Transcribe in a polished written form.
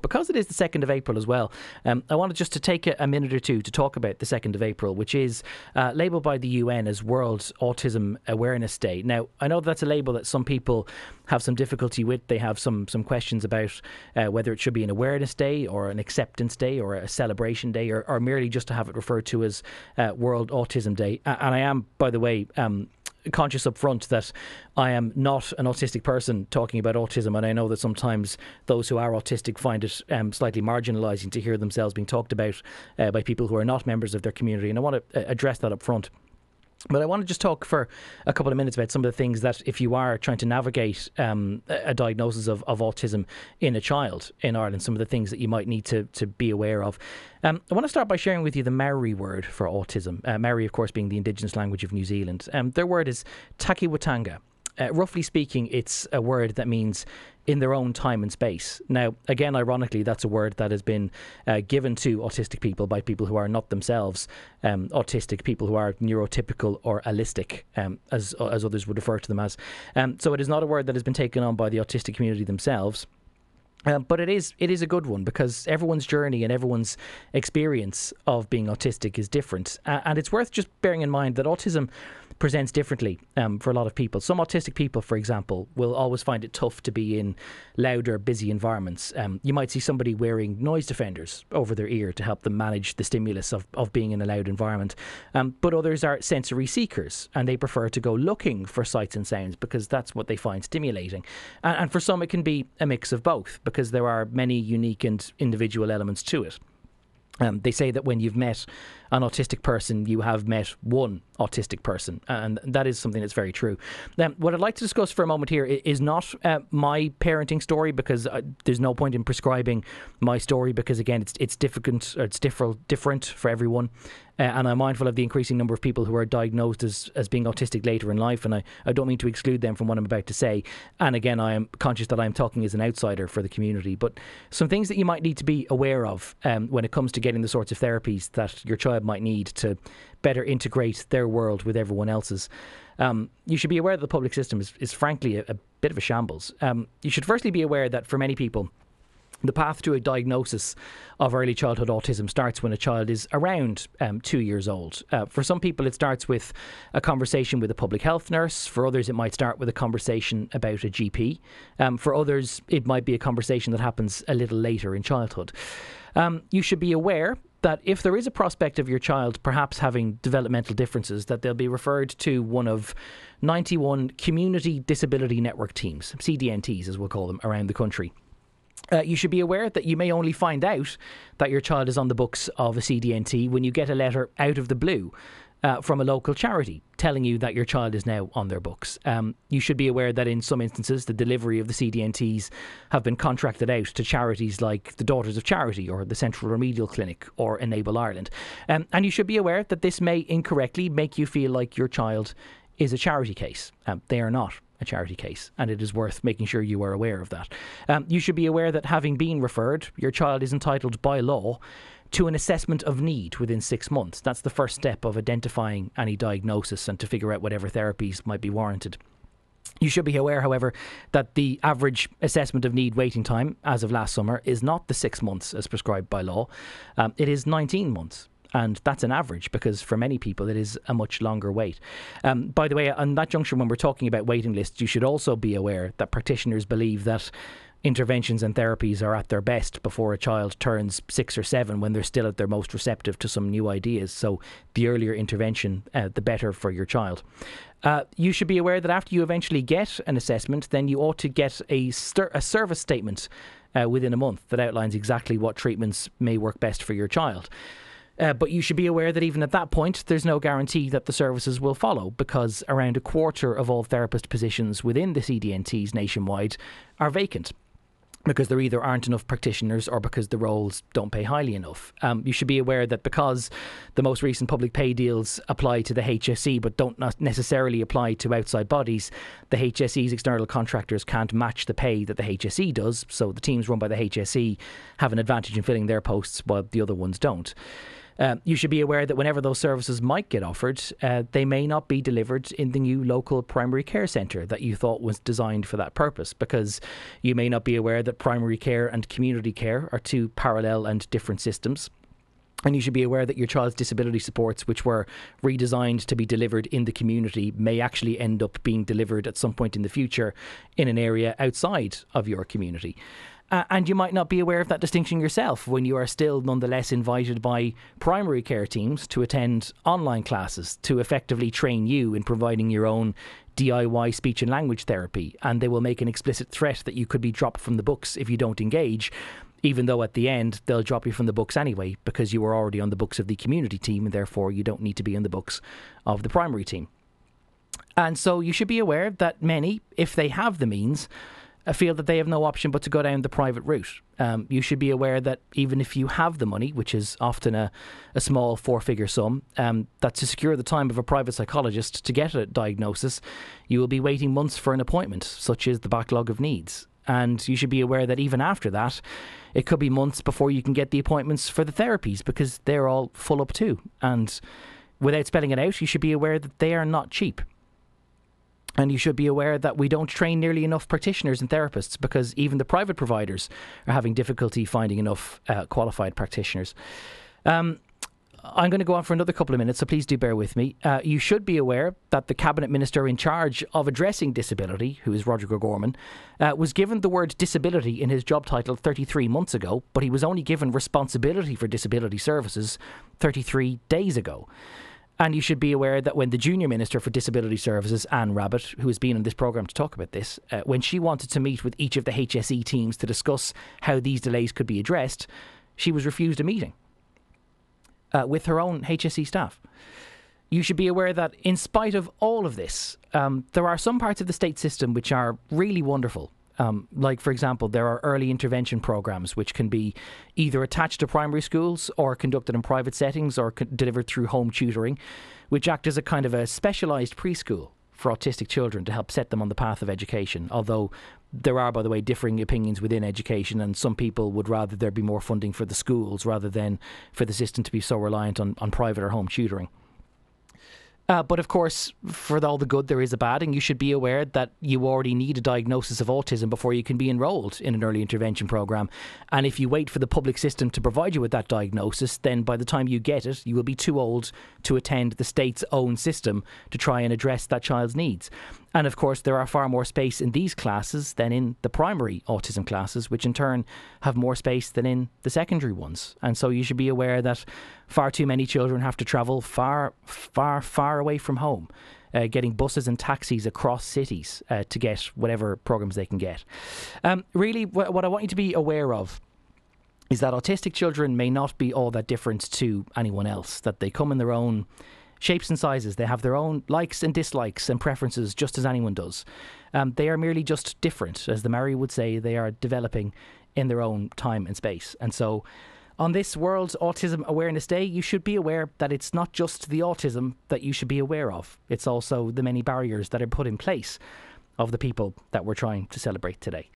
But because it is the 2nd of April as well, I wanted just to take a minute or two to talk about the 2nd of April, which is labelled by the UN as World Autism Awareness Day. Now, I know that's a label that some people have some difficulty with. They have some questions about whether it should be an awareness day or an acceptance day or a celebration day, or merely just to have it referred to as World Autism Day. And I am, by the way, conscious up front that I am not an autistic person talking about autism, and I know that sometimes those who are autistic find it slightly marginalising to hear themselves being talked about by people who are not members of their community, and I want to address that up front. But I want to just talk for a couple of minutes about some of the things that, if you are trying to navigate a diagnosis of autism in a child in Ireland, some of the things that you might need to be aware of. I want to start by sharing with you the Maori word for autism. Maori, of course, being the indigenous language of New Zealand. Their word is takiwatanga. Roughly speaking, it's a word that means in their own time and space. Now, again, ironically, that's a word that has been given to autistic people by people who are not themselves autistic, people who are neurotypical or allistic, as others would refer to them as. So it is not a word that has been taken on by the autistic community themselves. But it is a good one, because everyone's journey and everyone's experience of being autistic is different. And it's worth just bearing in mind that autism presents differently for a lot of people. Some autistic people, for example, will always find it tough to be in louder, busy environments. You might see somebody wearing noise defenders over their ear to help them manage the stimulus of being in a loud environment. But others are sensory seekers, and they prefer to go looking for sights and sounds because that's what they find stimulating. And for some, it can be a mix of both, because there are many unique and individual elements to it. They say that when you've met an autistic person, you have met one autistic person, and that is something that's very true. What I'd like to discuss for a moment here is not my parenting story, because there's no point in prescribing my story, because again, it's different, or it's different for everyone. And I'm mindful of the increasing number of people who are diagnosed as being autistic later in life, and I don't mean to exclude them from what I'm about to say. And again, I am conscious that I'm talking as an outsider for the community, but some things that you might need to be aware of when it comes to getting the sorts of therapies that your child might need to better integrate their world with everyone else's. You should be aware that the public system is frankly a bit of a shambles. You should firstly be aware that for many people, the path to a diagnosis of early childhood autism starts when a child is around 2 years old. For some people, it starts with a conversation with a public health nurse. For others, it might start with a conversation about a GP. For others, it might be a conversation that happens a little later in childhood. You should be aware that if there is a prospect of your child perhaps having developmental differences, that they'll be referred to one of 91 Community Disability Network teams, CDNTs as we'll call them, around the country. You should be aware that you may only find out that your child is on the books of a CDNT when you get a letter out of the blue from a local charity telling you that your child is now on their books. You should be aware that in some instances the delivery of the CDNTs have been contracted out to charities like the Daughters of Charity or the Central Remedial Clinic or Enable Ireland. And you should be aware that this may incorrectly make you feel like your child is a charity case. They are not a charity case, and it is worth making sure you are aware of that. You should be aware that having been referred, your child is entitled by law to an assessment of need within 6 months. That's the first step of identifying any diagnosis and to figure out whatever therapies might be warranted. You should be aware, however, that the average assessment of need waiting time as of last summer is not the 6 months as prescribed by law. It is 19 months. And that's an average, because for many people it is a much longer wait. By the way, on that juncture, when we're talking about waiting lists, you should also be aware that practitioners believe that interventions and therapies are at their best before a child turns 6 or 7, when they're still at their most receptive to some new ideas. So the earlier intervention, the better for your child. You should be aware that after you eventually get an assessment, then you ought to get a service statement within a month that outlines exactly what treatments may work best for your child. But you should be aware that even at that point, there's no guarantee that the services will follow, because around a quarter of all therapist positions within the CDNTs nationwide are vacant, because there either aren't enough practitioners or because the roles don't pay highly enough. You should be aware that because the most recent public pay deals apply to the HSE but don't necessarily apply to outside bodies, the HSE's external contractors can't match the pay that the HSE does, so the teams run by the HSE have an advantage in filling their posts while the other ones don't. You should be aware that whenever those services might get offered, they may not be delivered in the new local primary care centre that you thought was designed for that purpose, because you may not be aware that primary care and community care are two parallel and different systems. And you should be aware that your child's disability supports, which were redesigned to be delivered in the community, may actually end up being delivered at some point in the future in an area outside of your community. And you might not be aware of that distinction yourself when you are still nonetheless invited by primary care teams to attend online classes to effectively train you in providing your own DIY speech and language therapy. And they will make an explicit threat that you could be dropped from the books if you don't engage, even though at the end they'll drop you from the books anyway because you were already on the books of the community team and therefore you don't need to be on the books of the primary team. And so you should be aware that many, if they have the means, feel that they have no option but to go down the private route. You should be aware that even if you have the money, which is often a small four-figure sum, that to secure the time of a private psychologist to get a diagnosis, you will be waiting months for an appointment, such is the backlog of needs. And you should be aware that even after that, it could be months before you can get the appointments for the therapies because they're all full up too. And without spelling it out, you should be aware that they are not cheap. And you should be aware that we don't train nearly enough practitioners and therapists because even the private providers are having difficulty finding enough qualified practitioners. I'm going to go on for another couple of minutes, so please do bear with me. You should be aware that the Cabinet Minister in charge of addressing disability, who is Roderick O'Gorman, was given the word disability in his job title 33 months ago, but he was only given responsibility for disability services 33 days ago. And you should be aware that when the Junior Minister for Disability Services, Anne Rabbitte, who has been on this programme to talk about this, when she wanted to meet with each of the HSE teams to discuss how these delays could be addressed, she was refused a meeting with her own HSE staff. You should be aware that in spite of all of this, there are some parts of the state system which are really wonderful. Like, for example, there are early intervention programmes which can be either attached to primary schools or conducted in private settings or delivered through home tutoring, which act as a kind of a specialised preschool for autistic children to help set them on the path of education. Although there are, by the way, differing opinions within education, and some people would rather there be more funding for the schools rather than for the system to be so reliant on private or home tutoring. But of course, for all the good, there is a bad, and you should be aware that you already need a diagnosis of autism before you can be enrolled in an early intervention programme. And if you wait for the public system to provide you with that diagnosis, then by the time you get it, you will be too old to attend the state's own system to try and address that child's needs. And of course, there are far more space in these classes than in the primary autism classes, which in turn have more space than in the secondary ones. And so you should be aware that far too many children have to travel far, far, far away from home, getting buses and taxis across cities to get whatever programs they can get. Really, what I want you to be aware of is that autistic children may not be all that different to anyone else, that they come in their own shapes and sizes. They have their own likes and dislikes and preferences just as anyone does. They are merely just different. As the Maori would say, they are developing in their own time and space. And so on this World Autism Awareness Day, you should be aware that it's not just the autism that you should be aware of. It's also the many barriers that are put in place of the people that we're trying to celebrate today.